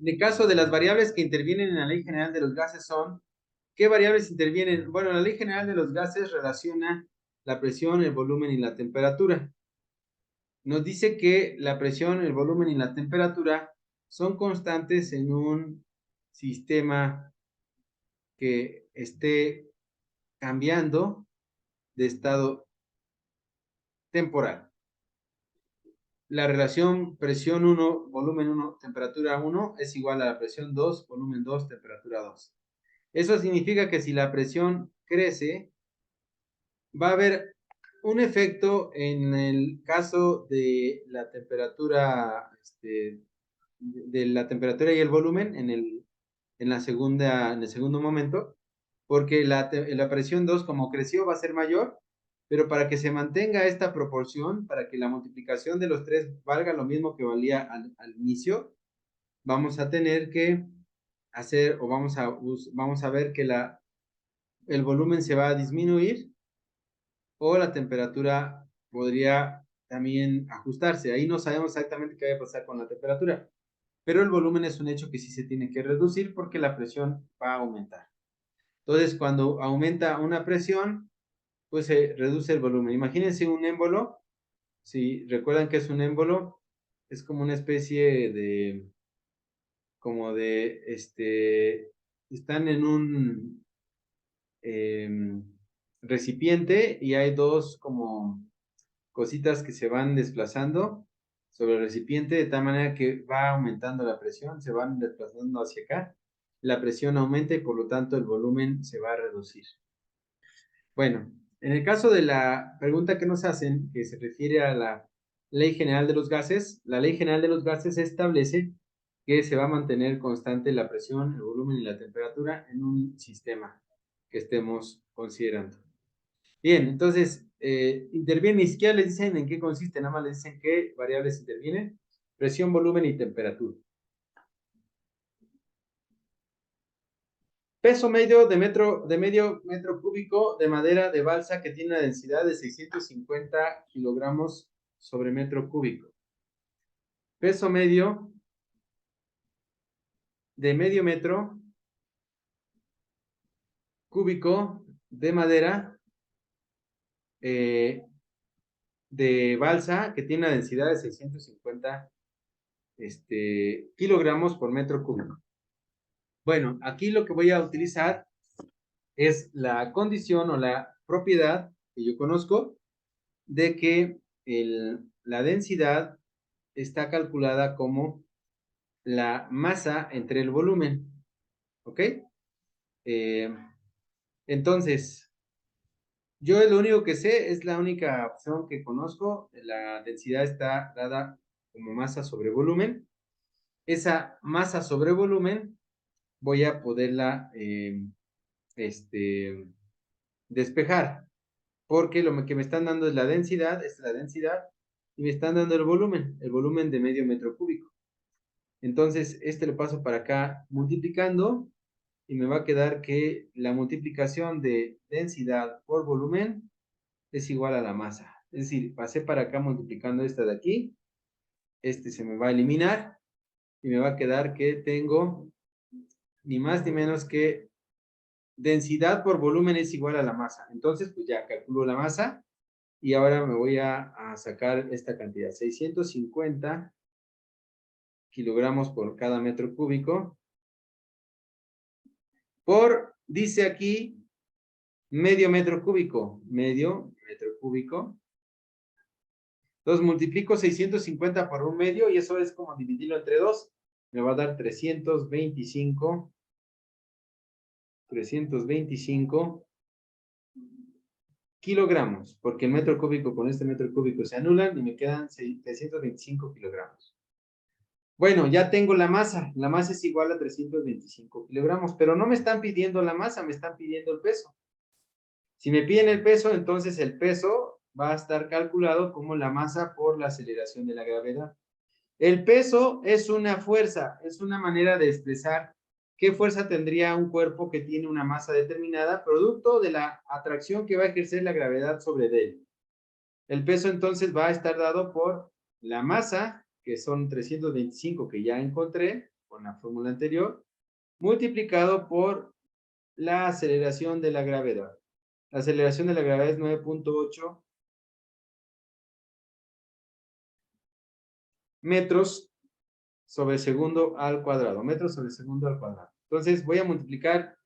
En el caso de las variables que intervienen en la ley general de los gases son, ¿qué variables intervienen? Bueno, la ley general de los gases relaciona la presión, el volumen y la temperatura. Nos dice que la presión, el volumen y la temperatura son constantes en un sistema que esté cambiando de estado temporal. La relación presión 1, volumen 1, temperatura 1 es igual a la presión 2, volumen 2, temperatura 2. Eso significa que si la presión crece, va a haber un efecto en el caso de la temperatura, de la temperatura y el volumen en el segundo momento, porque la presión 2 como creció va a ser mayor, pero para que se mantenga esta proporción, para que la multiplicación de los tres valga lo mismo que valía al inicio, vamos a tener que hacer, o vamos a ver que el volumen se va a disminuir o la temperatura podría también ajustarse. Ahí no sabemos exactamente qué va a pasar con la temperatura, pero el volumen es un hecho que sí se tiene que reducir porque la presión va a aumentar. Entonces, cuando aumenta una presión, pues se reduce el volumen. Imagínense un émbolo. Si recuerdan que es un émbolo, es como una especie están en un recipiente y hay dos como cositas que se van desplazando sobre el recipiente de tal manera que va aumentando la presión, se van desplazando hacia acá, la presión aumenta y por lo tanto el volumen se va a reducir. Bueno, en el caso de la pregunta que nos hacen, que se refiere a la Ley General de los Gases, la Ley General de los Gases establece que se va a mantener constante la presión, el volumen y la temperatura en un sistema que estemos considerando. Bien, entonces, intervienen, ni siquiera les dicen en qué consiste, nada más les dicen qué variables intervienen, presión, volumen y temperatura. Peso medio de medio metro cúbico de madera de balsa que tiene una densidad de 650 kilogramos sobre metro cúbico. Peso medio de medio metro cúbico de madera de balsa que tiene una densidad de 650 kilogramos por metro cúbico. Bueno, aquí lo que voy a utilizar es la condición o la propiedad que yo conozco de que la densidad está calculada como la masa entre el volumen. ¿Ok? Entonces, yo lo único que sé es la única opción que conozco. La densidad está dada como masa sobre volumen. Esa masa sobre volumen voy a poderla despejar, porque lo que me están dando es la densidad, esta es la densidad, y me están dando el volumen de medio metro cúbico. Entonces, lo paso para acá multiplicando, y me va a quedar que la multiplicación de densidad por volumen es igual a la masa. Es decir, pasé para acá multiplicando esta de aquí, se me va a eliminar, y me va a quedar que tengo ni más ni menos que densidad por volumen es igual a la masa. Entonces, pues ya calculo la masa y ahora me voy a sacar esta cantidad, 650 kilogramos por cada metro cúbico, dice aquí, medio metro cúbico. Entonces multiplico 650 por un medio y eso es como dividirlo entre 2. Me va a dar 325 kilogramos, porque el metro cúbico con este metro cúbico se anulan y me quedan 325 kilogramos. Bueno, ya tengo la masa es igual a 325 kilogramos, pero no me están pidiendo la masa, me están pidiendo el peso. Si me piden el peso, entonces el peso va a estar calculado como la masa por la aceleración de la gravedad. El peso es una fuerza, es una manera de expresar qué fuerza tendría un cuerpo que tiene una masa determinada, producto de la atracción que va a ejercer la gravedad sobre él. El peso entonces va a estar dado por la masa, que son 325 que ya encontré, con la fórmula anterior, multiplicado por la aceleración de la gravedad. La aceleración de la gravedad es 9.8 metros sobre segundo al cuadrado. Metros sobre segundo al cuadrado. Entonces voy a multiplicar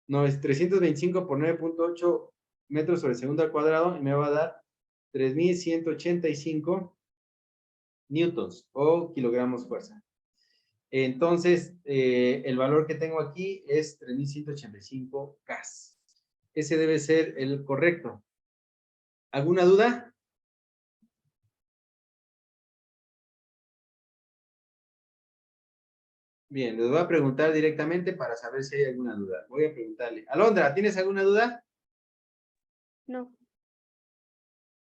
325 por 9.8 metros sobre segundo al cuadrado y me va a dar 3.185 newtons o kilogramos fuerza. Entonces, el valor que tengo aquí es 3.185 gas. Ese debe ser el correcto. ¿Alguna duda? Bien, les voy a preguntar directamente para saber si hay alguna duda. Voy a preguntarle. Alondra, ¿tienes alguna duda? No.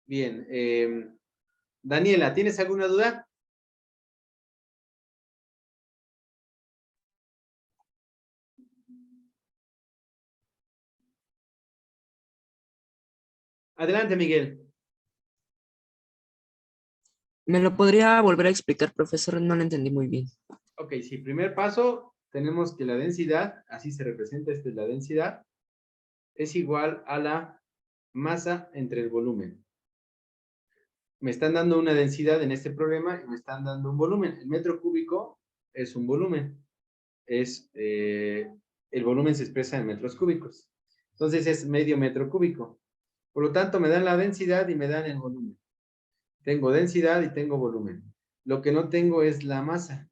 Bien. Daniela, ¿tienes alguna duda? Adelante, Miguel. ¿Me lo podría volver a explicar, profesor? No lo entendí muy bien. Ok, sí, primer paso, tenemos que la densidad, así se representa, esta es la densidad, es igual a la masa entre el volumen. Me están dando una densidad en este problema y me están dando un volumen. El metro cúbico es un volumen. El volumen se expresa en metros cúbicos. Entonces es medio metro cúbico. Por lo tanto, me dan la densidad y me dan el volumen. Tengo densidad y tengo volumen. Lo que no tengo es la masa.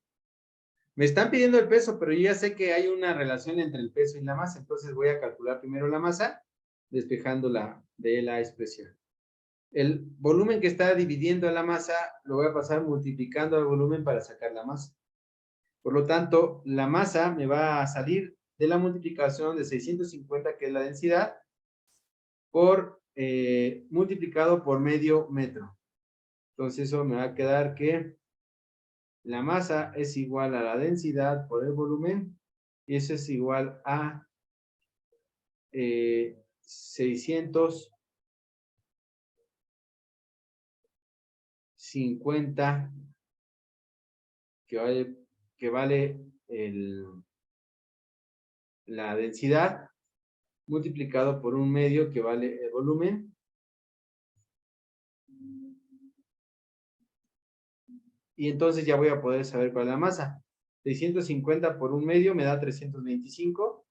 Me están pidiendo el peso, pero yo ya sé que hay una relación entre el peso y la masa. Entonces voy a calcular primero la masa, despejándola de la expresión. El volumen que está dividiendo a la masa lo voy a pasar multiplicando al volumen para sacar la masa. Por lo tanto, la masa me va a salir de la multiplicación de 650, que es la densidad, por multiplicado por medio metro. Entonces eso me va a quedar que la masa es igual a la densidad por el volumen, y eso es igual a 650, que vale la densidad, multiplicado por un medio que vale el volumen. Y entonces ya voy a poder saber cuál es la masa. 650 por un medio me da 325.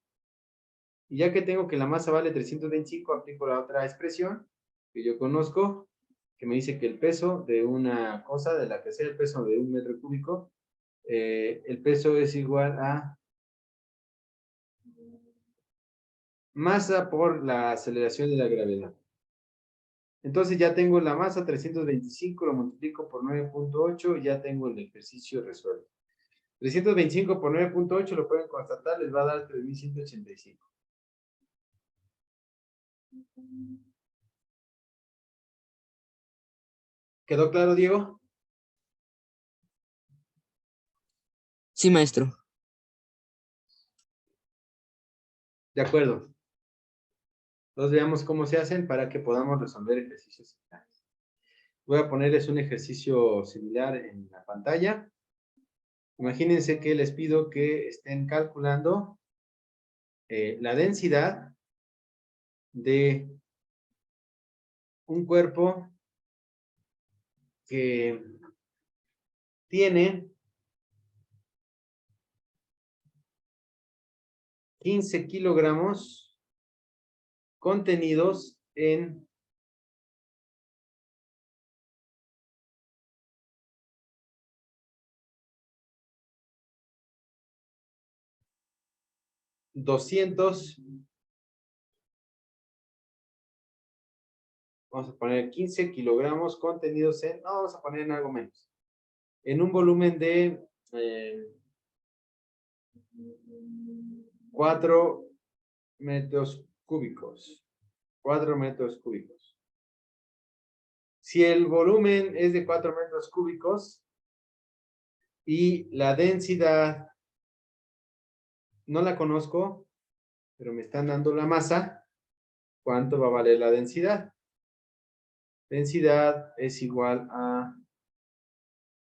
Y ya que tengo que la masa vale 325, aplico la otra expresión que yo conozco, que me dice que el peso de una cosa, de la que sea el peso de un metro cúbico, el peso es igual a masa por la aceleración de la gravedad. Entonces ya tengo la masa, 325, lo multiplico por 9.8 y ya tengo el ejercicio resuelto. 325 por 9.8, lo pueden constatar, les va a dar 3.185. ¿Quedó claro, Diego? Sí, maestro. De acuerdo. Entonces veamos cómo se hacen para que podamos resolver ejercicios similares. Voy a ponerles un ejercicio similar en la pantalla. Imagínense que les pido que estén calculando la densidad de un cuerpo que tiene 15 kilogramos contenidos en 200, vamos a poner 15 kilogramos contenidos en, no, vamos a poner en algo menos, en un volumen de 4 metros cúbicos. 4 metros cúbicos. Si el volumen es de 4 metros cúbicos y la densidad no la conozco, pero me están dando la masa, ¿cuánto va a valer la densidad? Densidad es igual a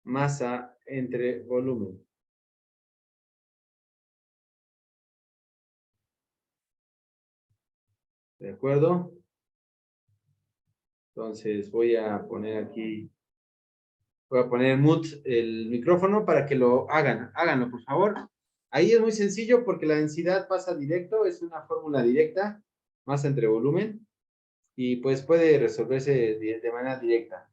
masa entre volumen. ¿De acuerdo? Entonces voy a poner aquí, voy a poner mute el micrófono para que lo hagan. Háganlo, por favor. Ahí es muy sencillo porque la densidad pasa directo, es una fórmula directa, masa entre volumen, y pues puede resolverse de manera directa.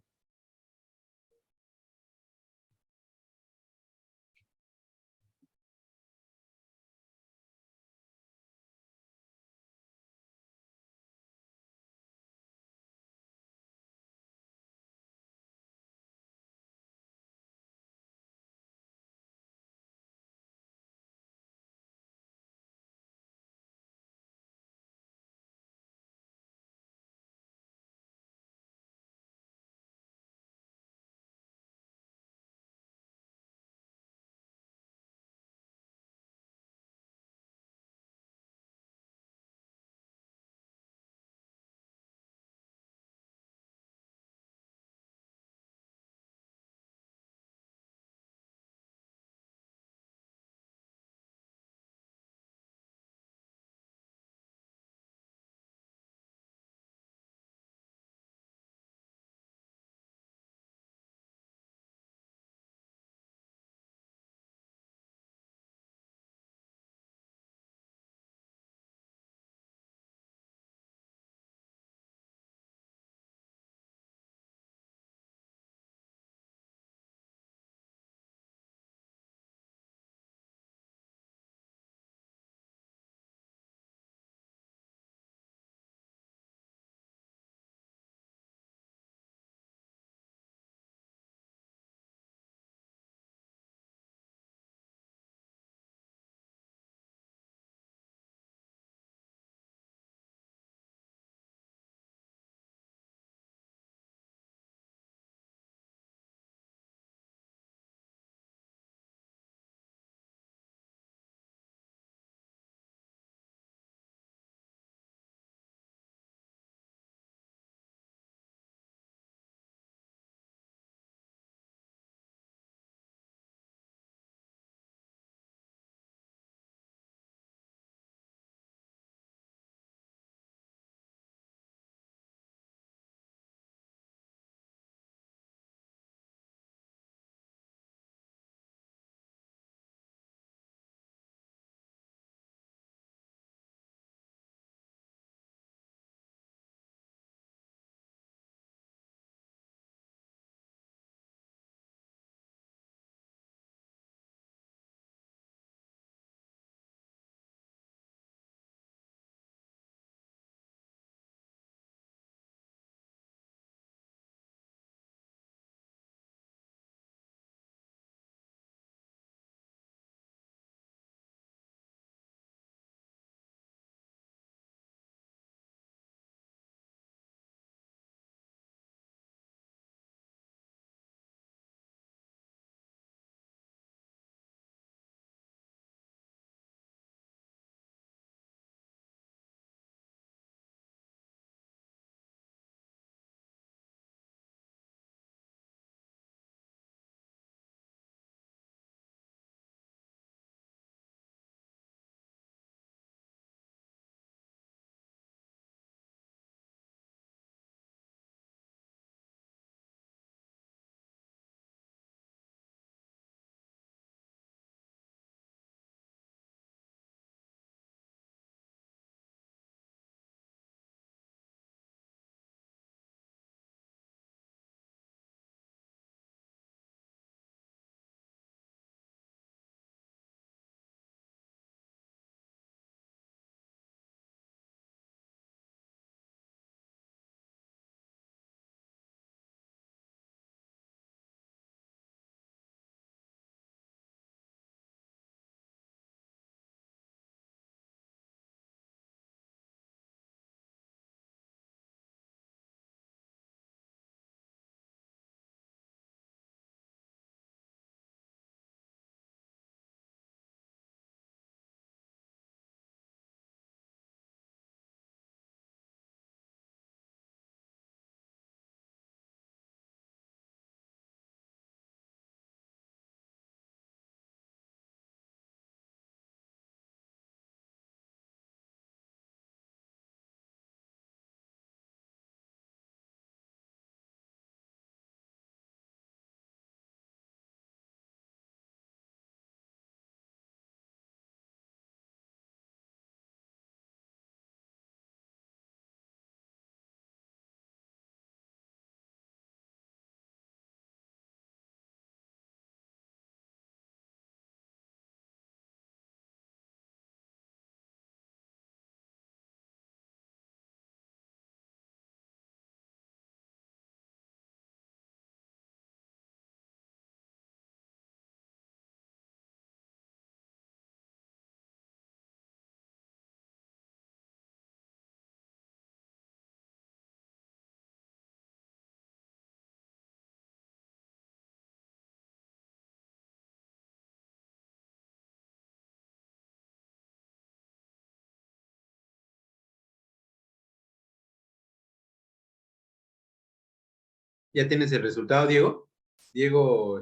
¿Ya tienes el resultado, Diego? Diego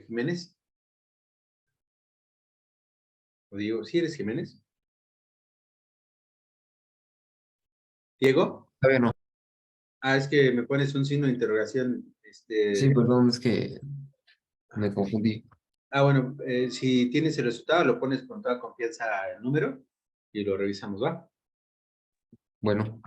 Jiménez. O Diego, ¿sí eres Jiménez? ¿Diego? Todavía no. Ah, es que me pones un signo de interrogación. Sí, perdón, es que me confundí. Bueno, si tienes el resultado, lo pones con toda confianza el número y lo revisamos, ¿va? Bueno,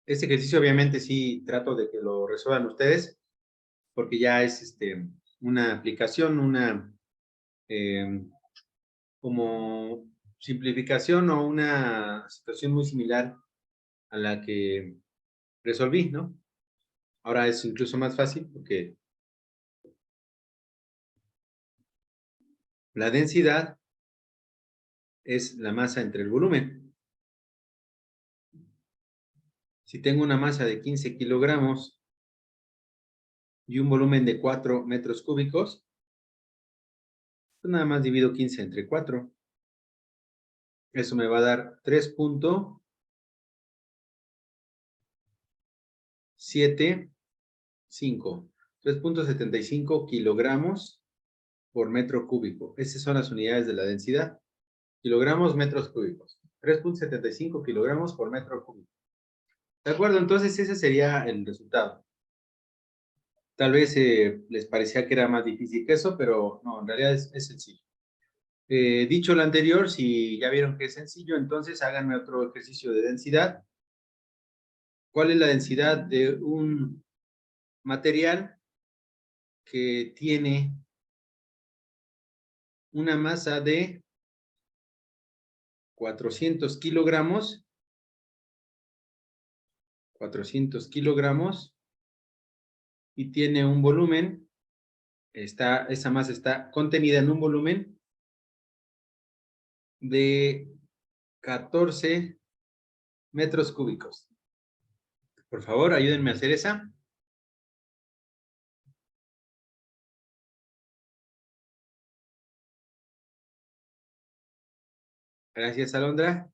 Este ejercicio obviamente sí trato de que lo resuelvan ustedes, porque ya es una aplicación, una como simplificación o una situación muy similar a la que resolví, ¿no? Ahora es incluso más fácil porque la densidad es la masa entre el volumen. Si tengo una masa de 15 kilogramos y un volumen de 4 metros cúbicos, pues nada más divido 15 entre 4. Eso me va a dar 3.75. 3.75 kilogramos por metro cúbico. Esas son las unidades de la densidad. Kilogramos, metros cúbicos. 3.75 kilogramos por metro cúbico. ¿De acuerdo? Entonces ese sería el resultado. Tal vez les parecía que era más difícil que eso, pero no, en realidad es sencillo. Dicho lo anterior, si ya vieron que es sencillo, entonces háganme otro ejercicio de densidad. ¿Cuál es la densidad de un material que tiene una masa de 400 kilogramos? 400 kilogramos y tiene un volumen, esa masa está contenida en un volumen de 14 metros cúbicos. Por favor, ayúdenme a hacer esa. Gracias, Alondra.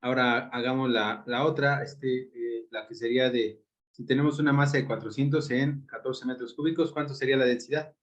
Ahora hagamos la otra, la que sería de, si tenemos una masa de 400 en 14 metros cúbicos, ¿cuánto sería la densidad?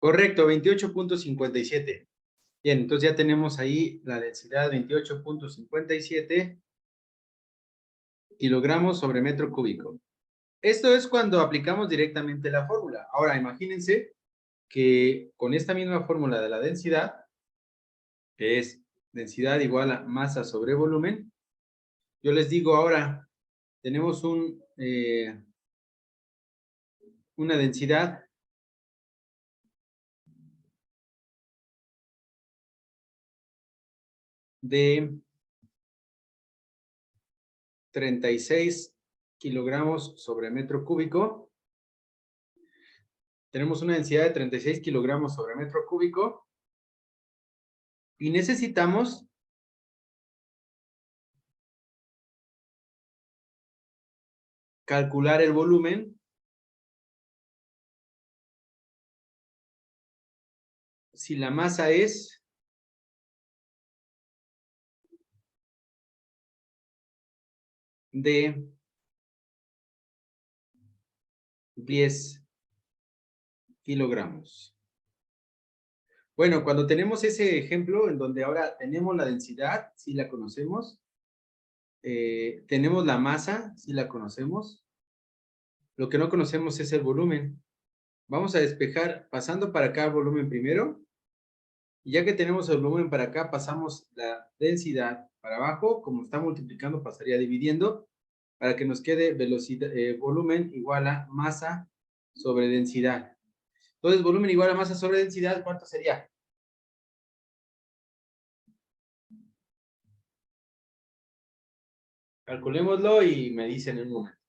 Correcto, 28.57. Bien, entonces ya tenemos ahí la densidad 28.57 kilogramos sobre metro cúbico. Esto es cuando aplicamos directamente la fórmula. Ahora, imagínense que con esta misma fórmula de la densidad, que es densidad igual a masa sobre volumen, yo les digo ahora, tenemos una densidad de 36 kilogramos sobre metro cúbico. Tenemos una densidad de 36 kilogramos sobre metro cúbico y necesitamos calcular el volumen si la masa es de 10 kilogramos. Bueno, cuando tenemos ese ejemplo en donde ahora tenemos la densidad, si la conocemos, tenemos la masa, si la conocemos, lo que no conocemos es el volumen. Vamos a despejar pasando para acá el volumen primero, y ya que tenemos el volumen para acá, pasamos la densidad para abajo, como está multiplicando, pasaría dividiendo, para que nos quede velocidad, volumen igual a masa sobre densidad. Entonces, volumen igual a masa sobre densidad, ¿cuánto sería? Calculémoslo y me dicen en un momento.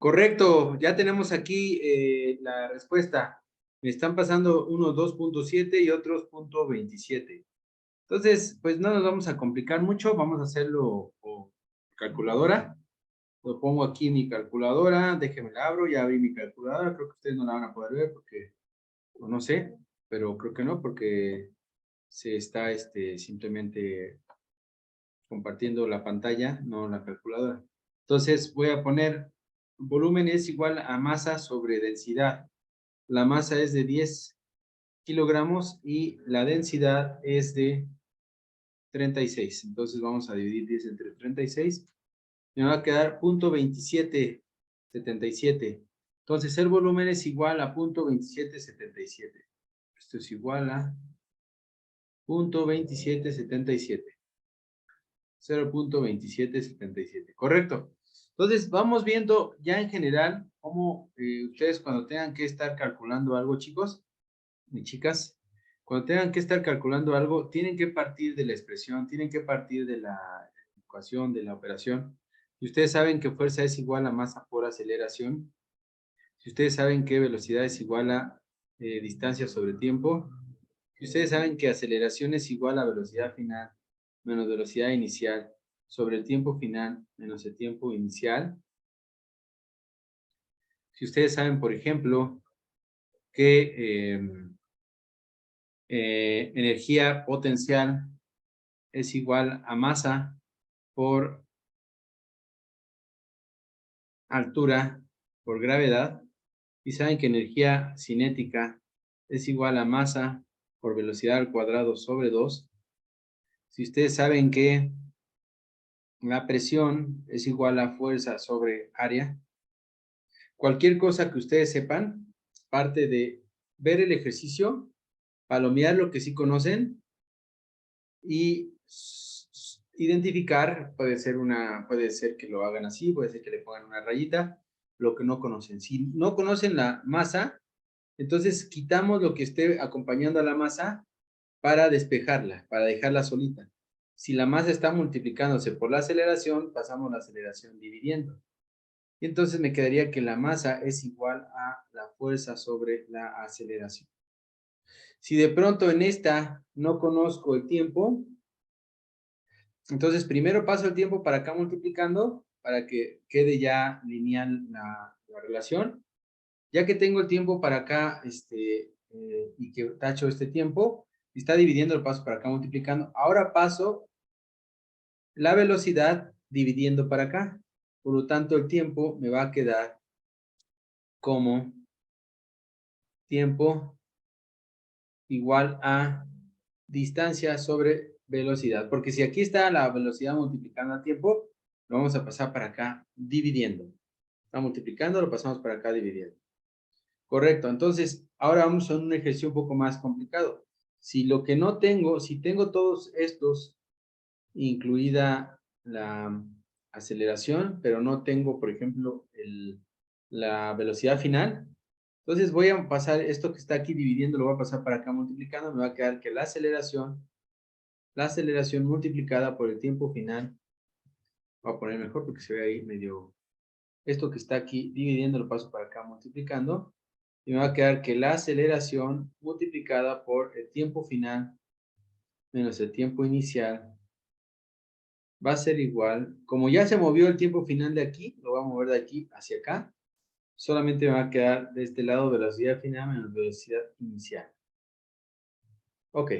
Correcto, ya tenemos aquí la respuesta. Me están pasando unos 2.7 y otros 0.27. Entonces, pues no nos vamos a complicar mucho, vamos a hacerlo con calculadora. Lo pongo aquí en mi calculadora, déjenme la abro, ya abrí mi calculadora, creo que ustedes no la van a poder ver porque, o no sé, pero creo que no, porque se está simplemente compartiendo la pantalla, no la calculadora. Entonces voy a poner volumen es igual a masa sobre densidad. La masa es de 10 kilogramos y la densidad es de 36. Entonces vamos a dividir 10 entre 36. Me va a quedar 0.2777. Entonces el volumen es igual a 0.2777. Esto es igual a 0.2777. 0.2777. Correcto. Entonces, vamos viendo ya en general cómo ustedes cuando tengan que estar calculando algo, chicos y chicas, cuando tengan que estar calculando algo, tienen que partir de la expresión, tienen que partir de la ecuación, de la operación. Si ustedes saben que fuerza es igual a masa por aceleración, si ustedes saben que velocidad es igual a distancia sobre tiempo, si ustedes saben que aceleración es igual a velocidad final menos velocidad inicial sobre el tiempo final menos el tiempo inicial. Si ustedes saben, por ejemplo, que energía potencial es igual a masa por altura por gravedad, y saben que energía cinética es igual a masa por velocidad al cuadrado sobre 2. Si ustedes saben que la presión es igual a fuerza sobre área, cualquier cosa que ustedes sepan, parte de ver el ejercicio, palomear lo que sí conocen y identificar, puede ser que lo hagan así, puede ser que le pongan una rayita, lo que no conocen. Si no conocen la masa, entonces quitamos lo que esté acompañando a la masa para despejarla, para dejarla solita. Si la masa está multiplicándose por la aceleración, pasamos la aceleración dividiendo. Y entonces me quedaría que la masa es igual a la fuerza sobre la aceleración. Si de pronto en esta no conozco el tiempo, entonces primero paso el tiempo para acá multiplicando para que quede ya lineal la relación. Ya que tengo el tiempo para acá y que tacho este tiempo, está dividiendo el paso para acá multiplicando. Ahora paso la velocidad dividiendo para acá. Por lo tanto, el tiempo me va a quedar como tiempo igual a distancia sobre velocidad. Porque si aquí está la velocidad multiplicando a tiempo, lo vamos a pasar para acá dividiendo. Está multiplicando, lo pasamos para acá dividiendo. Correcto. Entonces, ahora vamos a un ejercicio un poco más complicado. Si lo que no tengo, si tengo todos estos, incluida la aceleración, pero no tengo, por ejemplo, la velocidad final, entonces voy a pasar esto que está aquí dividiendo, lo voy a pasar para acá multiplicando, me va a quedar que la aceleración multiplicada por el tiempo final, voy a poner mejor porque se ve ahí medio, esto que está aquí dividiendo lo paso para acá multiplicando, y me va a quedar que la aceleración multiplicada por el tiempo final menos el tiempo inicial va a ser igual, como ya se movió el tiempo final de aquí, lo voy a mover de aquí hacia acá, solamente me va a quedar de este lado velocidad final menos velocidad inicial. Ok,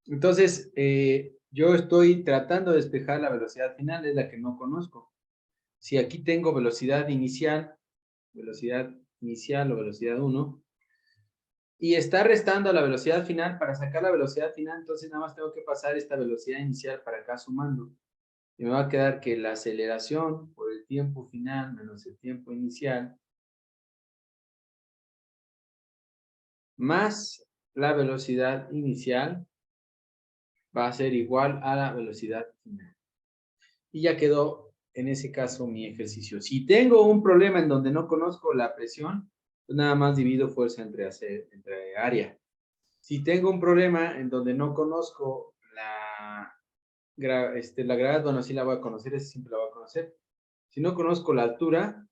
entonces yo estoy tratando de despejar la velocidad final, es la que no conozco. Si aquí tengo velocidad inicial o velocidad 1, y está restando a la velocidad final, para sacar la velocidad final, entonces nada más tengo que pasar esta velocidad inicial para acá sumando. Y me va a quedar que la aceleración por el tiempo final menos el tiempo inicial más la velocidad inicial va a ser igual a la velocidad final. Y ya quedó en ese caso mi ejercicio. Si tengo un problema en donde no conozco la presión, pues nada más divido fuerza entre área. Si tengo un problema en donde no conozco la gravedad, bueno, sí la voy a conocer, esa siempre la voy a conocer. Si no conozco la altura,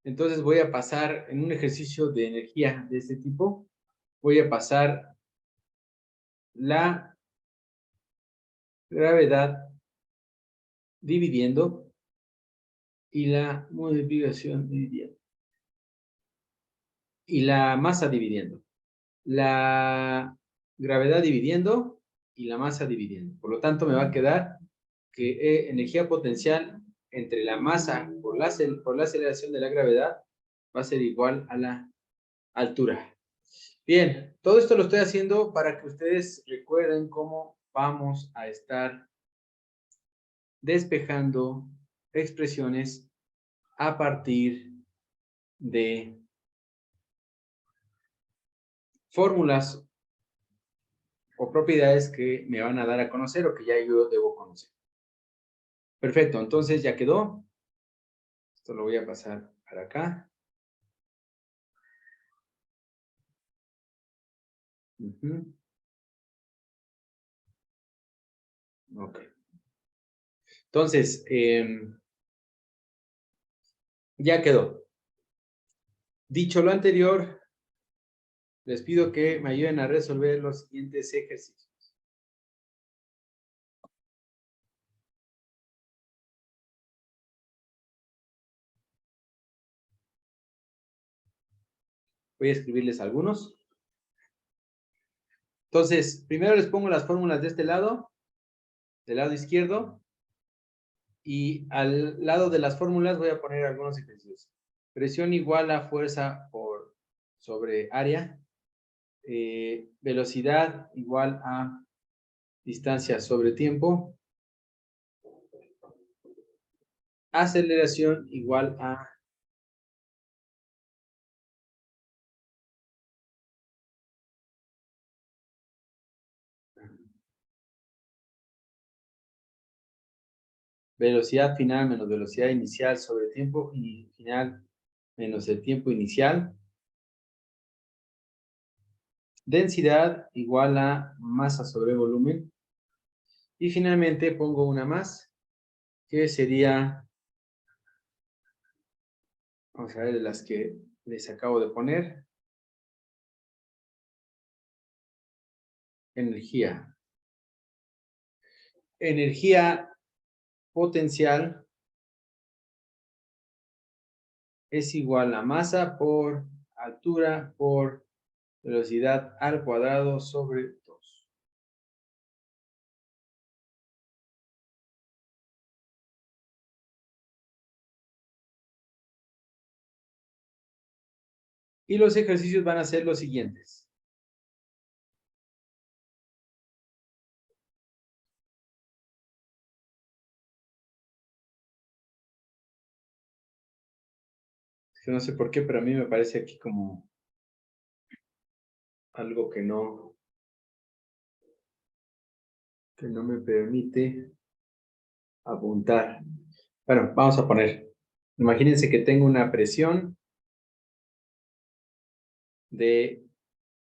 Entonces voy a pasar en un ejercicio de energía de este tipo, voy a pasar la gravedad dividiendo y la multiplicación dividiendo. Y la masa dividiendo. La gravedad dividiendo y la masa dividiendo. Por lo tanto, me va a quedar que energía potencial entre la masa por la aceleración de la gravedad va a ser igual a la altura. Bien, todo esto lo estoy haciendo para que ustedes recuerden cómo vamos a estar despejando expresiones a partir de fórmulas o propiedades que me van a dar a conocer o que ya yo debo conocer. Perfecto, entonces ya quedó. Esto lo voy a pasar para acá. Ok. Entonces, ya quedó. Dicho lo anterior, les pido que me ayuden a resolver los siguientes ejercicios. Voy a escribirles algunos. Entonces, primero les pongo las fórmulas de este lado, del lado izquierdo, y al lado de las fórmulas voy a poner algunos ejercicios. Presión igual a fuerza sobre área. Velocidad igual a distancia sobre tiempo. Aceleración igual a velocidad final menos velocidad inicial sobre tiempo final menos el tiempo inicial. Densidad igual a masa sobre volumen. Y finalmente pongo una más, que sería, vamos a ver de las que les acabo de poner. Energía. Energía potencial es igual a masa por altura por velocidad al cuadrado sobre 2. Y los ejercicios van a ser los siguientes. Que no sé por qué, pero a mí me parece aquí como algo que no me permite apuntar. Bueno, vamos a poner. Imagínense que tengo una presión de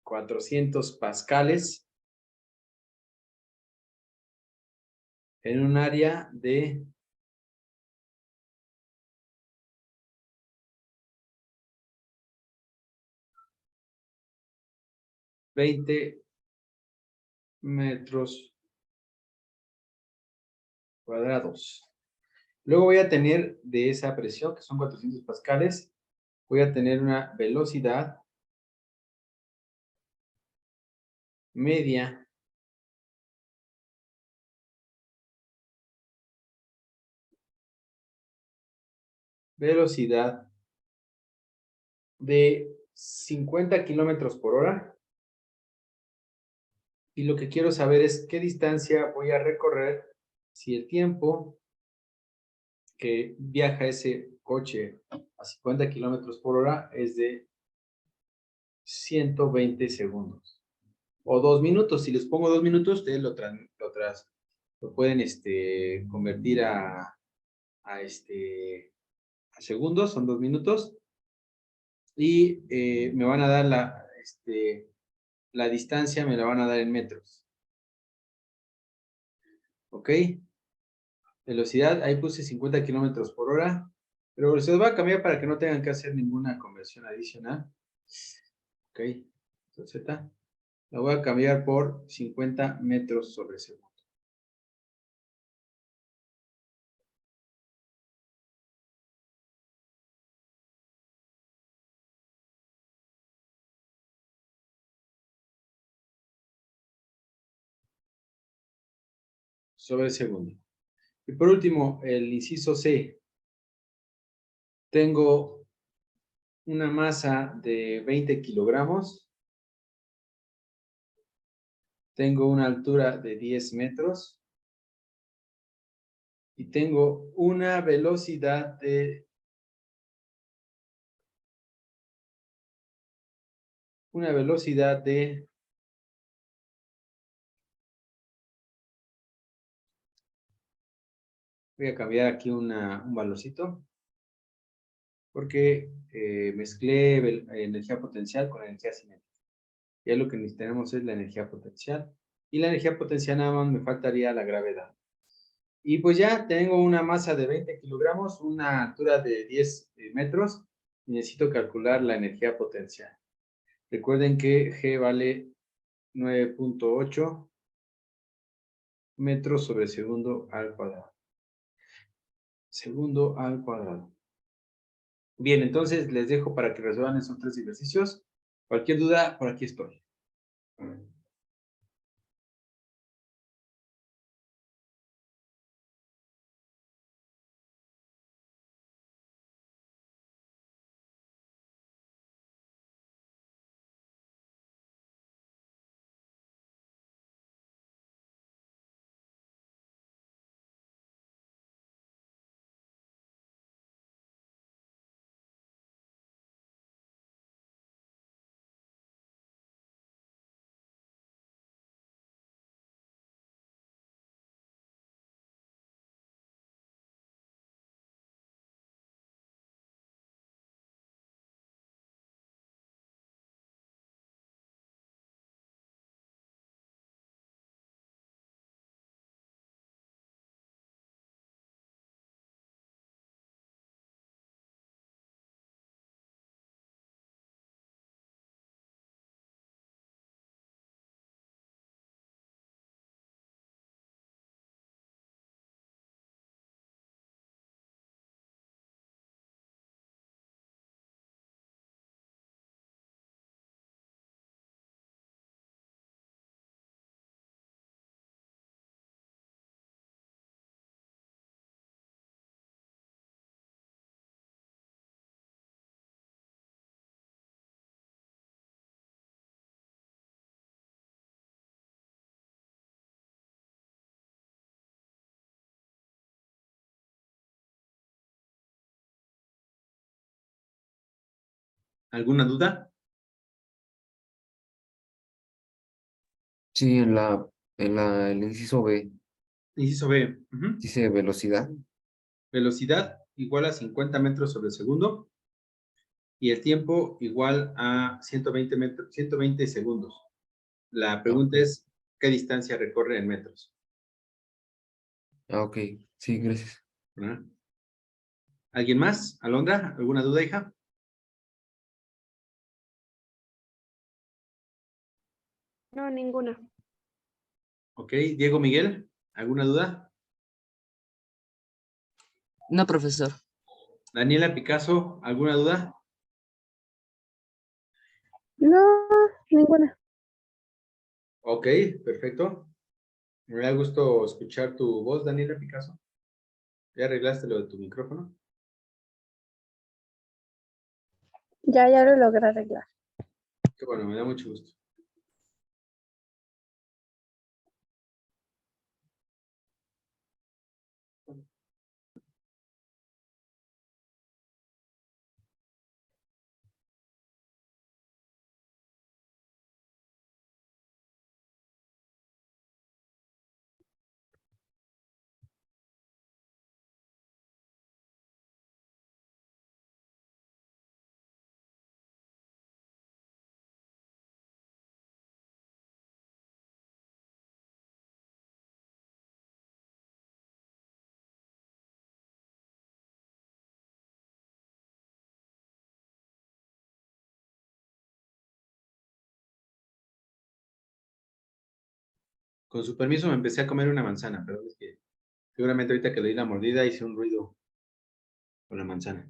400 pascales en un área de 20 metros cuadrados. Luego voy a tener de esa presión, que son 400 pascales, voy a tener una velocidad media velocidad de 50 kilómetros por hora. Y lo que quiero saber es qué distancia voy a recorrer si el tiempo que viaja ese coche a 50 kilómetros por hora es de 120 segundos. O 2 minutos. Si les pongo 2 minutos, ustedes lo pueden convertir a segundos, son 2 minutos. Y me van a dar la distancia, me la van a dar en metros. ¿Ok? Velocidad, ahí puse 50 kilómetros por hora. Pero se los voy a cambiar para que no tengan que hacer ninguna conversión adicional. Ok, entonces Z. La voy a cambiar por 50 metros sobre segundo. Sobre segundo. Y por último, el inciso C. Tengo una masa de 20 kilogramos. Tengo una altura de 10 metros. Y tengo una velocidad de voy a cambiar aquí un valorcito porque mezclé energía potencial con energía cinética. Ya lo que tenemos es la energía potencial y la energía potencial nada más me faltaría la gravedad. Y pues ya tengo una masa de 20 kilogramos, una altura de 10 metros y necesito calcular la energía potencial. Recuerden que G vale 9.8 metros sobre segundo al cuadrado. Segundo al cuadrado. Bien, entonces les dejo para que resuelvan esos 3 ejercicios. Cualquier duda, por aquí estoy. ¿Alguna duda? Sí, el inciso B Inciso B. Ujú. dice velocidad. Velocidad igual a 50 metros sobre segundo y el tiempo igual a 120 segundos. La Ah, pregunta ok. es, ¿qué distancia recorre en metros? Ah, ok. Sí, gracias. ¿Verdad? ¿Alguien más? ¿Alondra? ¿Alguna duda, hija? No, ninguna. Ok. Diego Miguel, ¿alguna duda? No, profesor. Daniela Picasso, ¿alguna duda? No, ninguna. Ok, perfecto. Me da gusto escuchar tu voz, Daniela Picasso. ¿Ya arreglaste lo de tu micrófono? Ya lo logré arreglar. Qué bueno, me da mucho gusto. Con su permiso me empecé a comer una manzana, pero es que seguramente ahorita que le di la mordida hice un ruido con la manzana.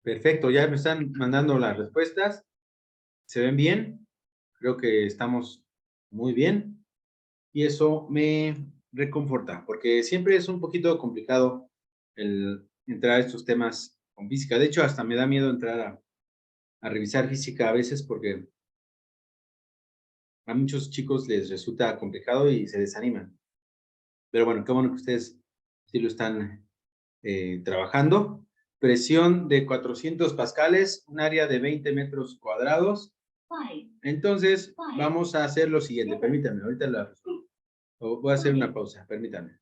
Perfecto, ya me están mandando las respuestas. ¿Se ven bien? Creo que estamos muy bien. Y eso me reconforta, porque siempre es un poquito complicado el entrar a estos temas con física. De hecho, hasta me da miedo entrar a revisar física a veces porque a muchos chicos les resulta complicado y se desaniman. Pero bueno, qué bueno que ustedes sí lo están trabajando. Presión de 400 pascales, un área de 20 metros cuadrados. Entonces, vamos a hacer lo siguiente. Permítanme, ahorita voy a hacer una pausa, permítanme.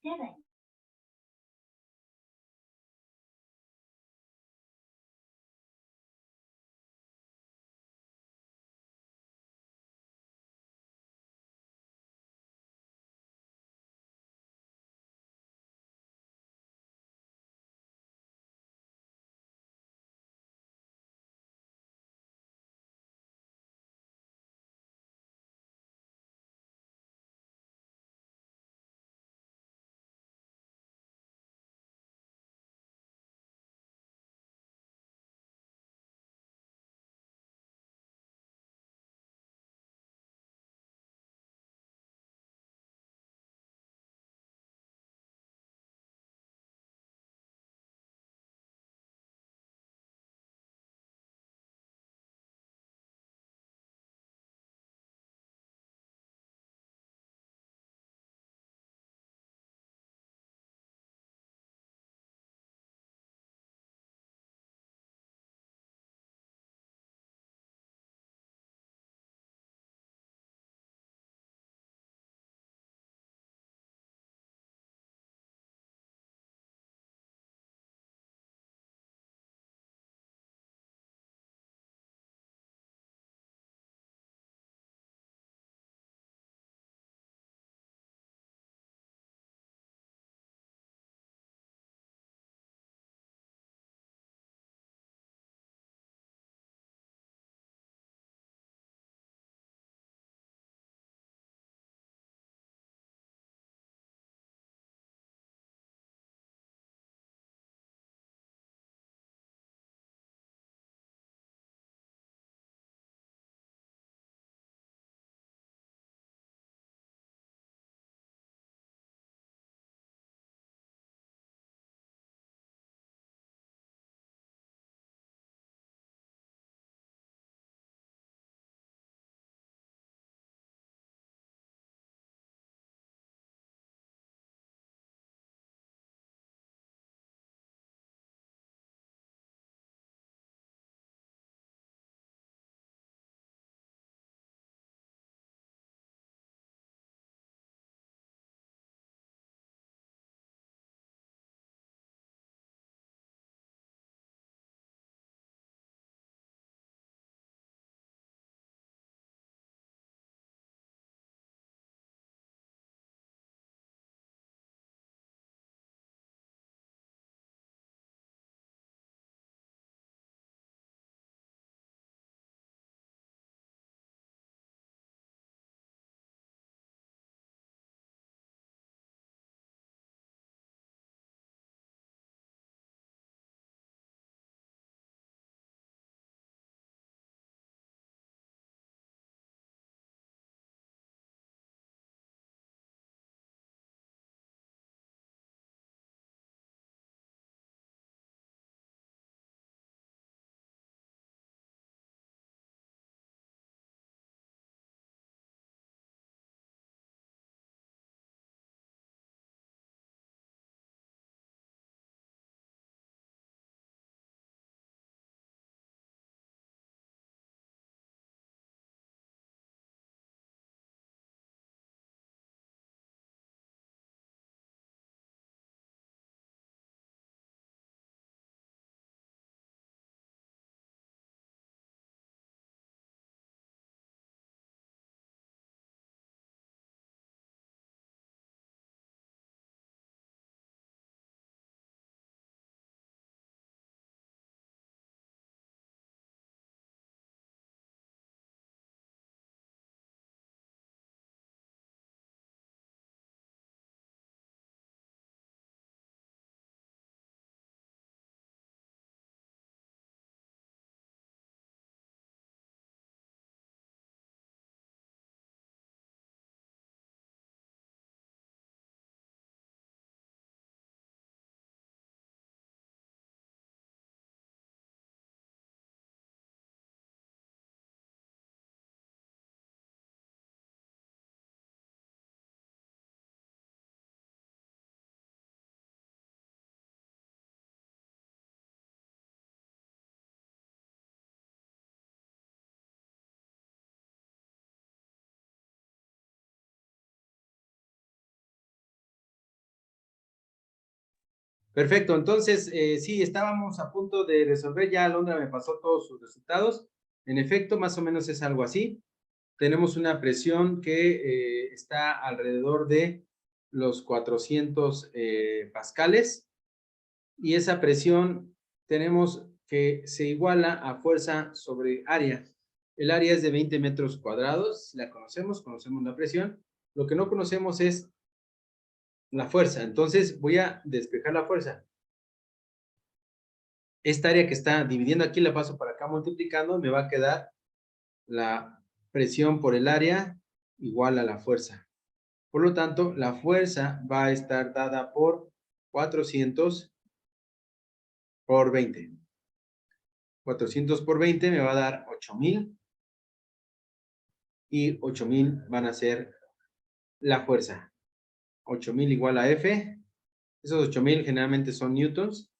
Perfecto, entonces, sí, estábamos a punto de resolver, ya Alondra me pasó todos sus resultados. En efecto, más o menos es algo así. Tenemos una presión que está alrededor de los 400 pascales, y esa presión tenemos que se iguala a fuerza sobre área. El área es de 20 metros cuadrados, la conocemos, conocemos la presión. Lo que no conocemos es la fuerza, entonces voy a despejar la fuerza. Esta área que está dividiendo aquí la paso para acá multiplicando, me va a quedar la presión por el área igual a la fuerza. Por lo tanto, la fuerza va a estar dada por 400 por 20. 400 por 20 me va a dar 8000, y 8000 van a ser la fuerza. 8000 igual a F. Esos 8000 generalmente son newtons,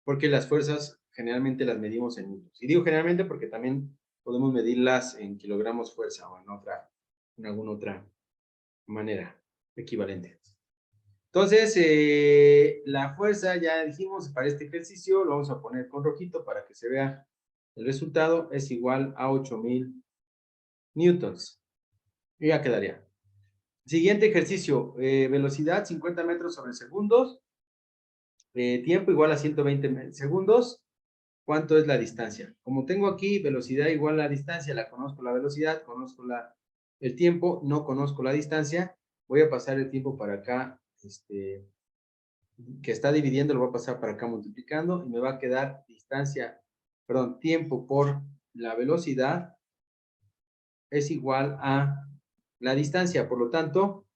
porque las fuerzas generalmente las medimos en newtons. Y digo generalmente porque también podemos medirlas en kilogramos fuerza o en alguna otra manera equivalente. Entonces, la fuerza, ya dijimos, para este ejercicio lo vamos a poner con rojito para que se vea el resultado, es igual a 8000 newtons. Y ya quedaría. Siguiente ejercicio, velocidad 50 metros sobre segundos, tiempo igual a 120 segundos. ¿Cuánto es la distancia? Como tengo aquí velocidad igual a la distancia, la conozco la velocidad, conozco el tiempo, no conozco la distancia, voy a pasar el tiempo para acá, que está dividiendo, lo voy a pasar para acá multiplicando, y me va a quedar distancia, perdón, tiempo por la velocidad es igual a la distancia. Por lo tanto,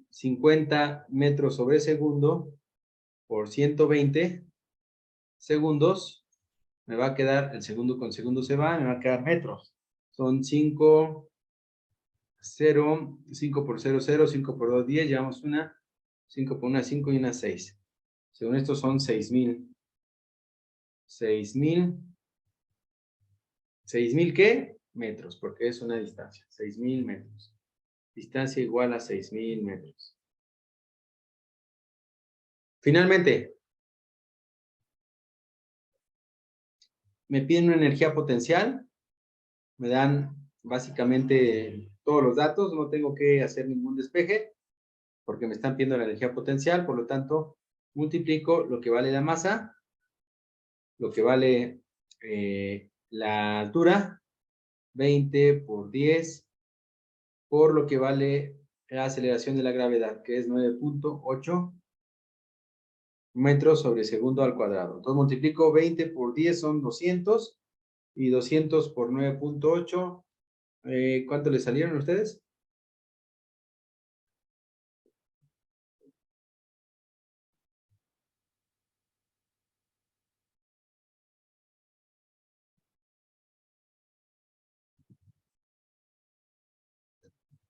50 metros sobre segundo por 120 segundos, me va a quedar, el segundo con segundo se va, me va a quedar metros. Son 5, 0, 5 por 0, 0, 5 por 2, 10, llevamos una, 5 por una, 5 y una 6. Según esto son 6000. 6000. ¿6000 qué? Metros, porque es una distancia. 6000 metros. Distancia igual a 6000 metros. Finalmente, me piden una energía potencial. Me dan básicamente todos los datos. No tengo que hacer ningún despeje porque me están pidiendo la energía potencial. Por lo tanto, multiplico lo que vale la masa, lo que vale la altura, 20 por 10, por lo que vale la aceleración de la gravedad, que es 9.8 metros sobre segundo al cuadrado. Entonces multiplico 20 por 10, son 200, y 200 por 9.8, ¿cuánto le salieron a ustedes?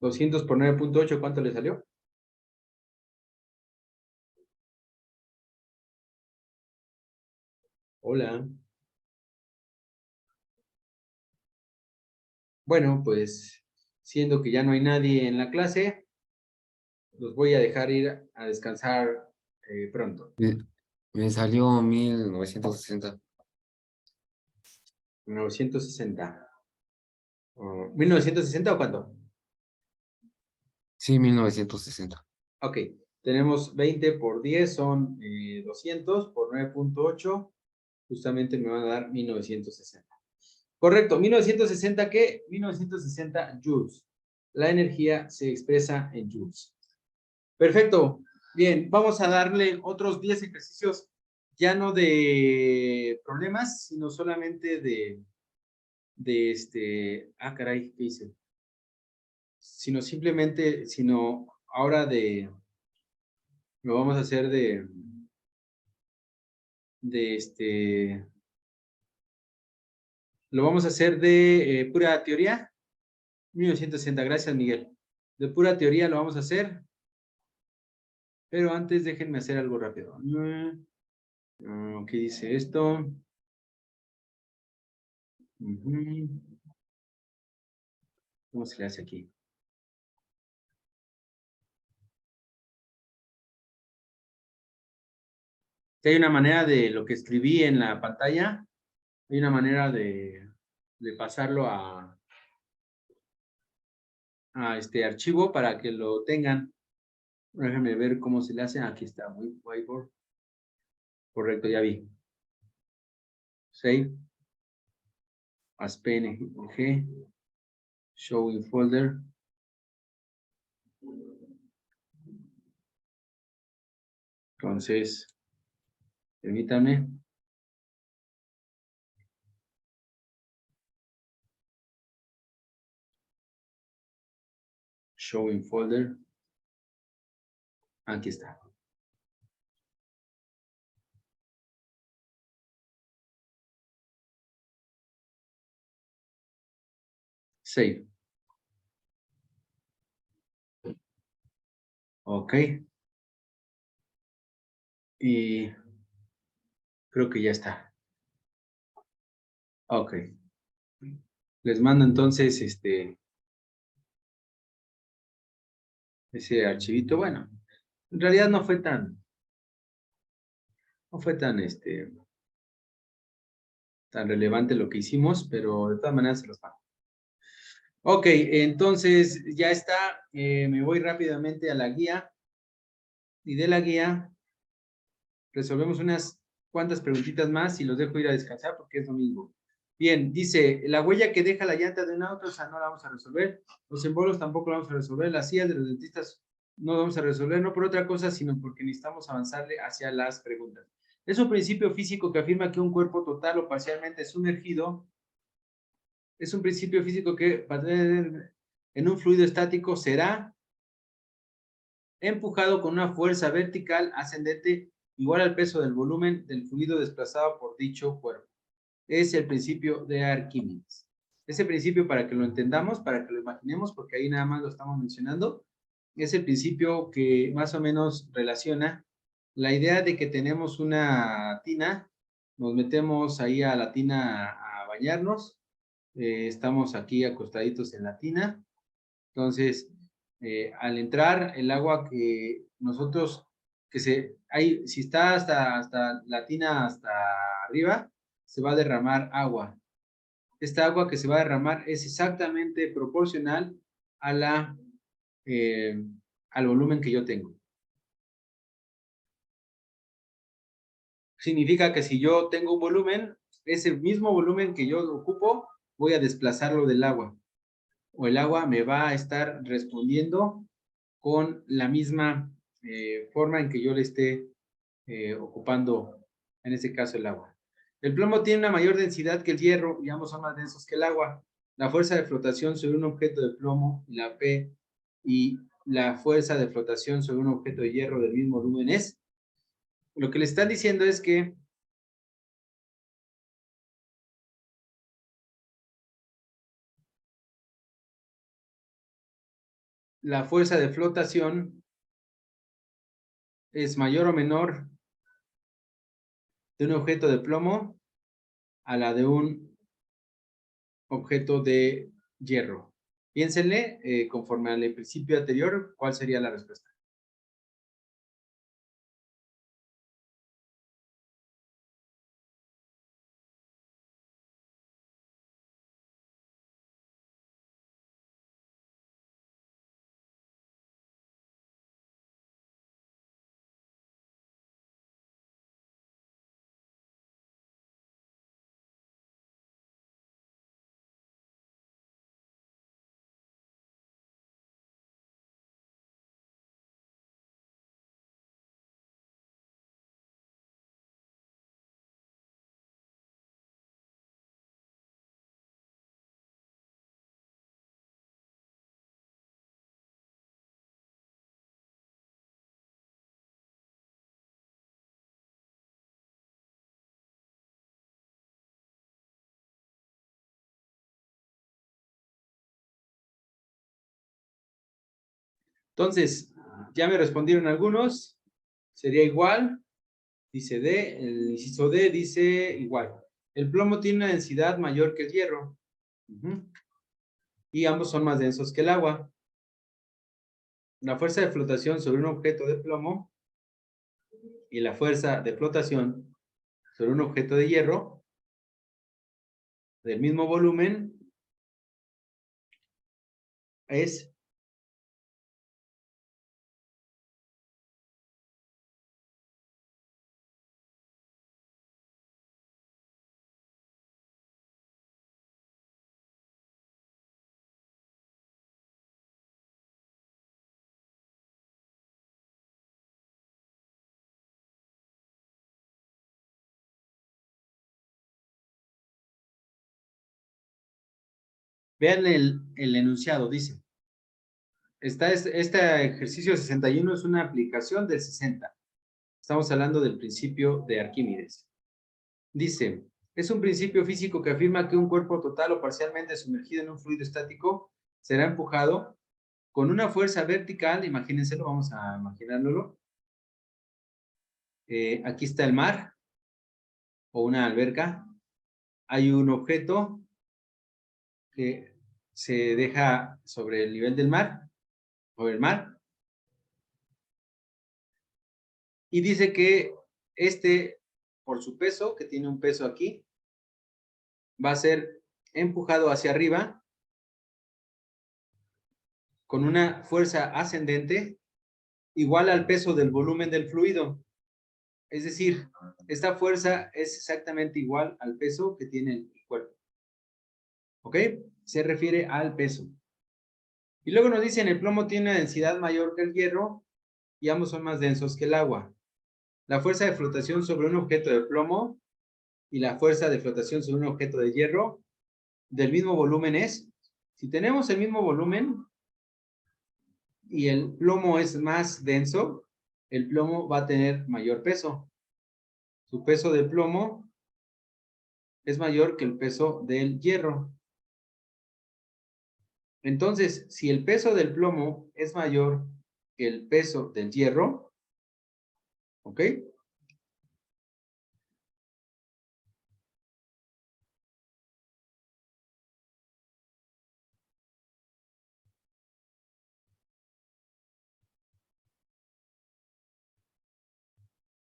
¿200 por 9.8, cuánto le salió? Hola. Bueno, pues siendo que ya no hay nadie en la clase, los voy a dejar ir a descansar pronto. Me salió 1960. 960. ¿1960 o cuánto? Sí, 1960. Ok, tenemos 20 por 10, son 200 por 9.8, justamente me van a dar 1960. Correcto, 1960, ¿qué? 1960 joules. La energía se expresa en joules. Perfecto. Bien, vamos a darle otros 10 ejercicios, ya no de problemas, sino solamente caray, ¿qué hice? Sino simplemente, ahora lo vamos a hacer de lo vamos a hacer de pura teoría. 1960, gracias Miguel. De pura teoría lo vamos a hacer, pero antes déjenme hacer algo rápido. ¿Qué dice esto? ¿Cómo se le hace aquí? Si hay una manera de lo que escribí en la pantalla, hay una manera de pasarlo a este archivo para que lo tengan. Déjenme ver cómo se le hace. Aquí está, whiteboard. Correcto, ya vi. Save. As PNG. Show in folder. Entonces, permítanme. Show in folder. Aquí está. Save. Ok. Y creo que ya está. Ok. Les mando entonces ese archivito. Bueno, en realidad no fue tan tan relevante lo que hicimos, pero de todas maneras se los mando. Ok, entonces ya está. Me voy rápidamente a la guía. Y de la guía resolvemos unas cuantas preguntitas más y los dejo ir a descansar porque es domingo. Bien, dice, la huella que deja la llanta de un auto, o sea, no la vamos a resolver. Los embolos tampoco la vamos a resolver. Las sillas de los dentistas no la vamos a resolver, no por otra cosa, sino porque necesitamos avanzarle hacia las preguntas. Es un principio físico que afirma que un cuerpo total o parcialmente sumergido es un principio físico que en un fluido estático será empujado con una fuerza vertical ascendente igual al peso del volumen del fluido desplazado por dicho cuerpo. Es el principio de Arquímedes. Ese principio, para que lo entendamos, para que lo imaginemos, porque ahí nada más lo estamos mencionando, es el principio que más o menos relaciona la idea de que tenemos una tina, nos metemos ahí a la tina a bañarnos, estamos aquí acostaditos en la tina, entonces al entrar el agua que nosotros, si está hasta la tina hasta arriba, se va a derramar agua. Esta agua que se va a derramar es exactamente proporcional a al volumen que yo tengo. Significa que si yo tengo un volumen, ese mismo volumen que yo ocupo, voy a desplazarlo del agua. O el agua me va a estar respondiendo con la misma forma en que yo le esté ocupando, en este caso, el agua. El plomo tiene una mayor densidad que el hierro y ambos son más densos que el agua. La fuerza de flotación sobre un objeto de plomo, la P, y la fuerza de flotación sobre un objeto de hierro del mismo volumen es. Lo que le están diciendo es que la fuerza de flotación es mayor o menor de un objeto de plomo a la de un objeto de hierro. Piénsenle, conforme al principio anterior, ¿cuál sería la respuesta? Entonces, ya me respondieron algunos. Sería igual. Dice D. El inciso D dice igual. El plomo tiene una densidad mayor que el hierro. Y ambos son más densos que el agua. La fuerza de flotación sobre un objeto de plomo y la fuerza de flotación sobre un objeto de hierro del mismo volumen es vean el enunciado, dice. Este ejercicio 61 es una aplicación del 60. Estamos hablando del principio de Arquímedes. Dice, es un principio físico que afirma que un cuerpo total o parcialmente sumergido en un fluido estático será empujado con una fuerza vertical, imagínenselo, vamos a imaginárnoslo. Aquí está el mar o una alberca. Hay un objeto que se deja sobre el nivel del mar, sobre el mar. Y dice que por su peso, que tiene un peso aquí, va a ser empujado hacia arriba con una fuerza ascendente igual al peso del volumen del fluido. Es decir, esta fuerza es exactamente igual al peso que tiene el cuerpo. ¿Ok? Se refiere al peso. Y luego nos dicen, el plomo tiene una densidad mayor que el hierro y ambos son más densos que el agua. La fuerza de flotación sobre un objeto de plomo y la fuerza de flotación sobre un objeto de hierro del mismo volumen es, si tenemos el mismo volumen y el plomo es más denso, el plomo va a tener mayor peso. Su peso de plomo es mayor que el peso del hierro. Entonces, si el peso del plomo es mayor que el peso del hierro, ¿ok?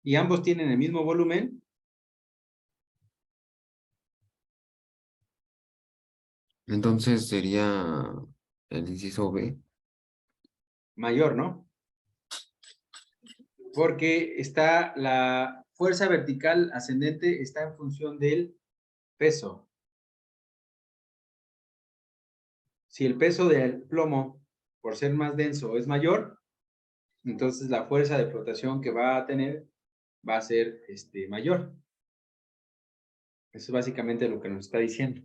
Y ambos tienen el mismo volumen, Entonces sería el inciso B. mayor, ¿no? Porque está la fuerza vertical ascendente está en función del peso. Si el peso del plomo, por ser más denso, es mayor, entonces la fuerza de flotación que va a tener va a ser mayor. Eso es básicamente lo que nos está diciendo.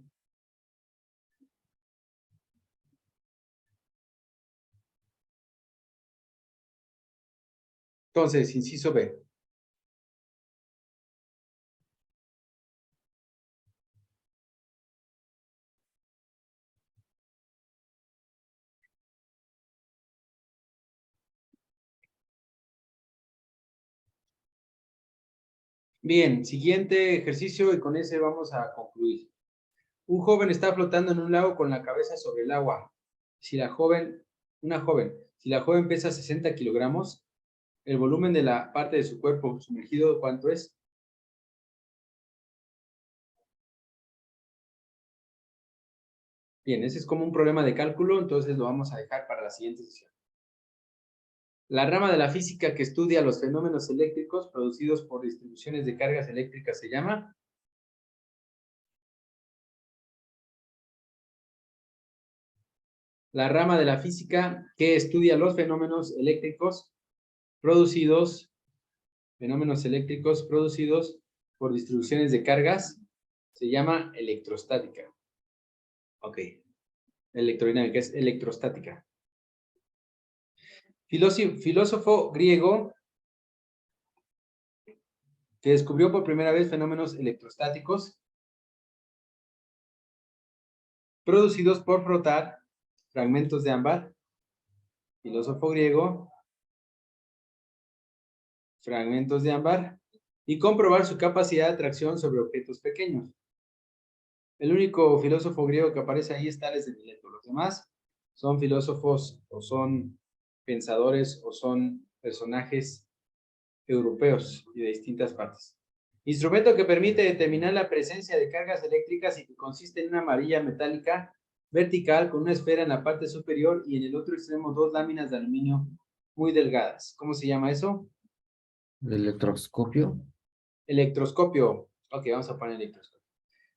Entonces, inciso B. Bien, siguiente ejercicio y con ese vamos a concluir. Un joven está flotando en un lago con la cabeza sobre el agua. Si la joven pesa 60 kilogramos, el volumen de la parte de su cuerpo sumergido, ¿cuánto es? Bien, ese es como un problema de cálculo, entonces lo vamos a dejar para la siguiente sesión. La rama de la física que estudia los fenómenos eléctricos producidos por distribuciones de cargas eléctricas se llama. La rama de la física que estudia los fenómenos eléctricos producidos por distribuciones de cargas se llama electrostática. Ok. Electrodinámica es electrostática. Filósofo griego que descubrió por primera vez fenómenos electrostáticos producidos por frotar fragmentos de ámbar. Filósofo griego, fragmentos de ámbar, y comprobar su capacidad de atracción sobre objetos pequeños. El único filósofo griego que aparece ahí es Tales de Mileto. Los demás son filósofos o son pensadores o son personajes europeos y de distintas partes. Instrumento que permite determinar la presencia de cargas eléctricas y que consiste en una varilla metálica vertical con una esfera en la parte superior y en el otro extremo dos láminas de aluminio muy delgadas. ¿Cómo se llama eso? Electroscopio. Electroscopio. Ok, vamos a poner electroscopio.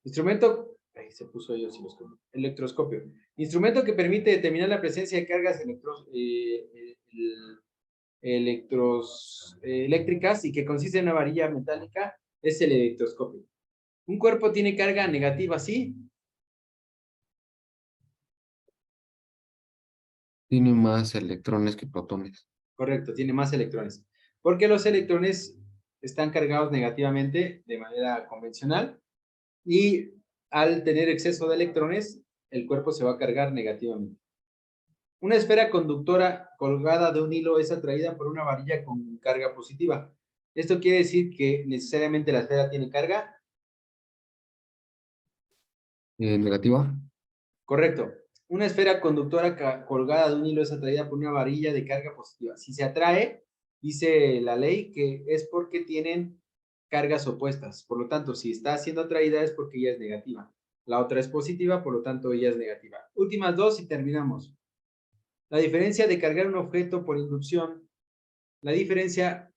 Instrumento, ahí se puso yo sí los como. Electroscopio. Instrumento que permite determinar la presencia de cargas eléctricas y que consiste en una varilla metálica es el electroscopio. Un cuerpo tiene carga negativa, ¿sí? Tiene más electrones que protones. Correcto, tiene más electrones. Porque los electrones están cargados negativamente de manera convencional y al tener exceso de electrones, el cuerpo se va a cargar negativamente. Una esfera conductora colgada de un hilo es atraída por una varilla con carga positiva. Esto quiere decir que necesariamente la esfera tiene carga. Negativa. Correcto. Una esfera conductora colgada de un hilo es atraída por una varilla de carga positiva. Si se atrae, dice la ley que es porque tienen cargas opuestas. Por lo tanto, si está siendo atraída es porque ella es negativa. La otra es positiva, por lo tanto ella es negativa. Últimas dos y terminamos. La diferencia de cargar un objeto por inducción, la diferencia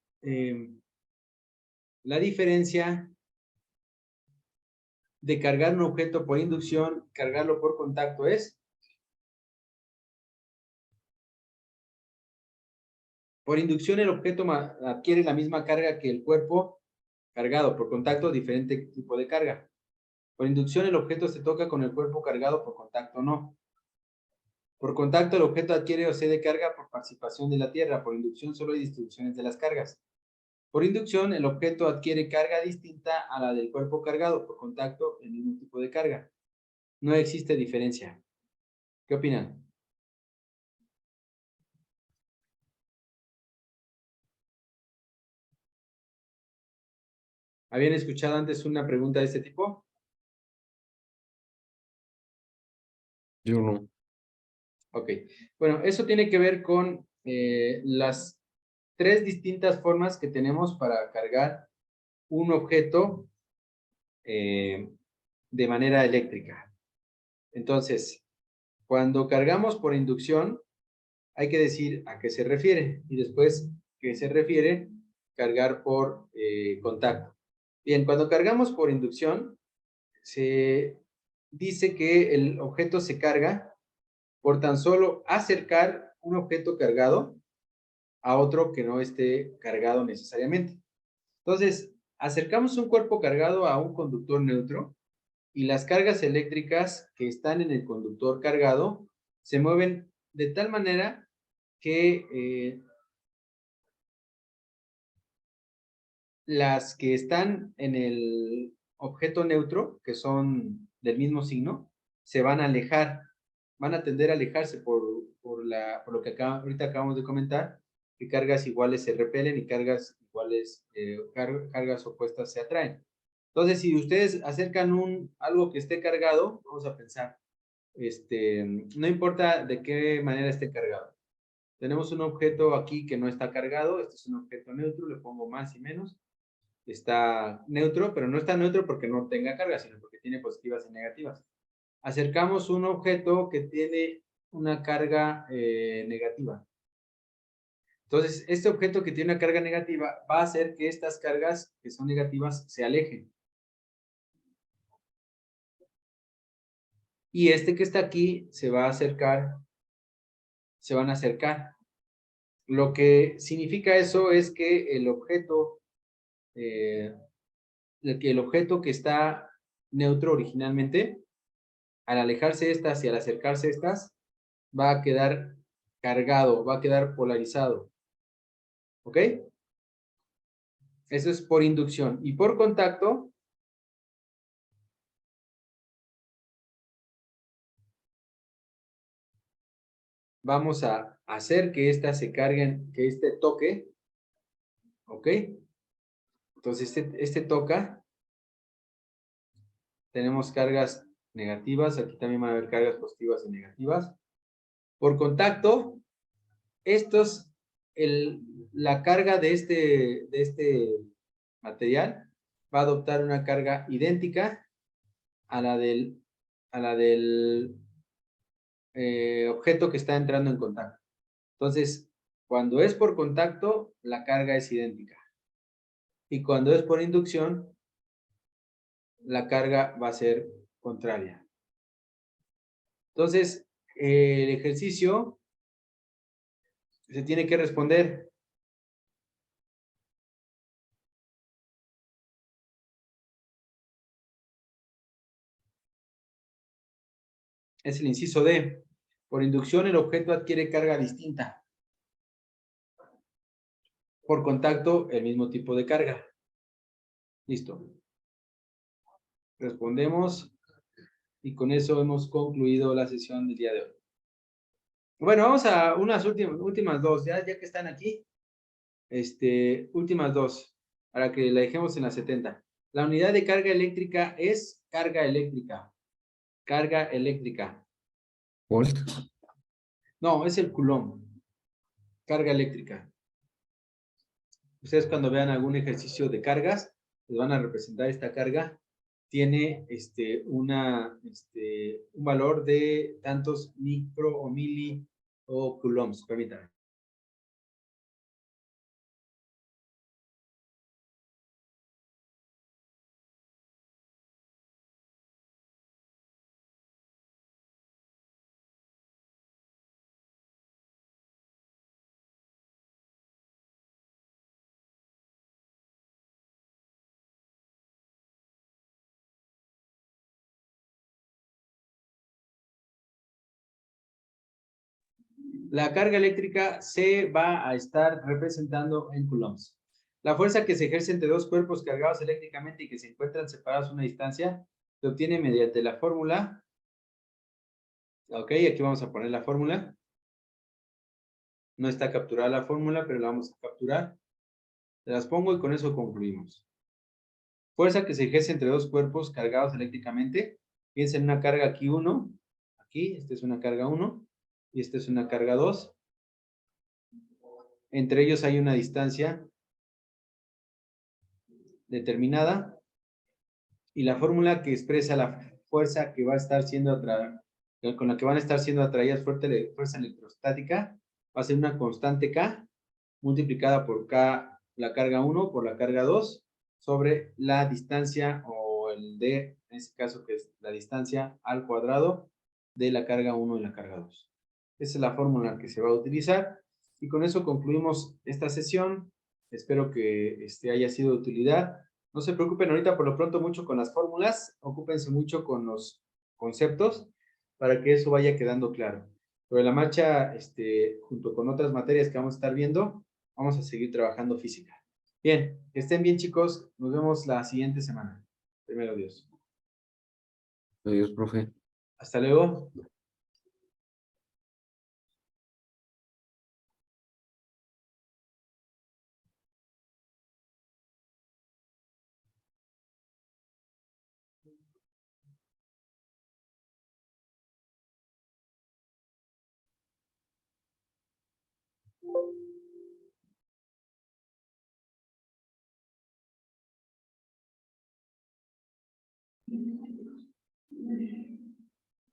de cargar un objeto por inducción, cargarlo por contacto es, por inducción el objeto adquiere la misma carga que el cuerpo cargado, por contacto diferente tipo de carga. Por inducción el objeto se toca con el cuerpo cargado, por contacto no. Por contacto el objeto adquiere o cede carga por participación de la Tierra, por inducción solo hay distribuciones de las cargas. Por inducción el objeto adquiere carga distinta a la del cuerpo cargado, por contacto el mismo tipo de carga. No existe diferencia. ¿Qué opinan? ¿Habían escuchado antes una pregunta de este tipo? Yo no. Ok. Bueno, eso tiene que ver con las tres distintas formas que tenemos para cargar un objeto de manera eléctrica. Entonces, cuando cargamos por inducción, hay que decir a qué se refiere y después qué se refiere cargar por contacto. Bien, cuando cargamos por inducción, se dice que el objeto se carga por tan solo acercar un objeto cargado a otro que no esté cargado necesariamente. Entonces, acercamos un cuerpo cargado a un conductor neutro y las cargas eléctricas que están en el conductor cargado se mueven de tal manera que las que están en el objeto neutro, que son del mismo signo, se van a alejar, van a tender a alejarse por lo que ahorita acabamos de comentar, que cargas iguales se repelen y cargas iguales, cargas opuestas se atraen. Entonces, si ustedes acercan algo que esté cargado, vamos a pensar, no importa de qué manera esté cargado. Tenemos un objeto aquí que no está cargado, este es un objeto neutro, le pongo más y menos. Está neutro, pero no está neutro porque no tenga carga, sino porque tiene positivas y negativas. Acercamos un objeto que tiene una carga negativa. Entonces, este objeto que tiene una carga negativa va a hacer que estas cargas que son negativas se alejen. Y este que está aquí se va a acercar, se van a acercar. Lo que significa eso es que el objeto que está neutro originalmente, al alejarse estas y al acercarse estas, va a quedar cargado, va a quedar polarizado. ¿Ok? Eso es por inducción. Y por contacto, vamos a hacer que estas se carguen, que este toque. ¿Ok? Entonces, este toca. Tenemos cargas negativas. Aquí también van a haber cargas positivas y negativas. Por contacto, estos la carga de este material va a adoptar una carga idéntica a la del objeto que está entrando en contacto. Entonces, cuando es por contacto, la carga es idéntica. Y cuando es por inducción, la carga va a ser contraria. Entonces, el ejercicio se tiene que responder. Es el inciso D. Por inducción, el objeto adquiere carga distinta. Por contacto, el mismo tipo de carga. Listo. Respondemos y con eso hemos concluido la sesión del día de hoy. Bueno, vamos a unas últimas dos, ya que están aquí. Últimas dos, para que la dejemos en la 70. La unidad de carga eléctrica es carga eléctrica. Carga eléctrica. Volt. No, es el coulomb. Carga eléctrica. Ustedes cuando vean algún ejercicio de cargas, les van a representar esta carga. Tiene un valor de tantos micro o mili o coulombs. Permítanme. La carga eléctrica se va a estar representando en coulombs. La fuerza que se ejerce entre dos cuerpos cargados eléctricamente y que se encuentran separados a una distancia se obtiene mediante la fórmula. Ok, aquí vamos a poner la fórmula. No está capturada la fórmula, pero la vamos a capturar. Se las pongo y con eso concluimos. Fuerza que se ejerce entre dos cuerpos cargados eléctricamente. Piensa en una carga aquí 1. Aquí, esta es una carga 1 y esta es una carga 2. Entre ellos hay una distancia determinada y la fórmula que expresa la fuerza que va a estar siendo con la que van a estar siendo atraídas fuerza electrostática va a ser una constante K multiplicada por K, la carga 1 por la carga 2 sobre la distancia o el D, en este caso que es la distancia al cuadrado de la carga 1 y la carga 2. Esa es la fórmula que se va a utilizar y con eso concluimos esta sesión. Espero que haya sido de utilidad. No se preocupen ahorita por lo pronto mucho con las fórmulas, ocúpense mucho con los conceptos para que eso vaya quedando claro. Sobre la marcha, junto con otras materias que vamos a estar viendo, vamos a seguir trabajando física. Bien, que estén bien chicos, nos vemos la siguiente semana. Primero Dios. Adiós, profe. Hasta luego.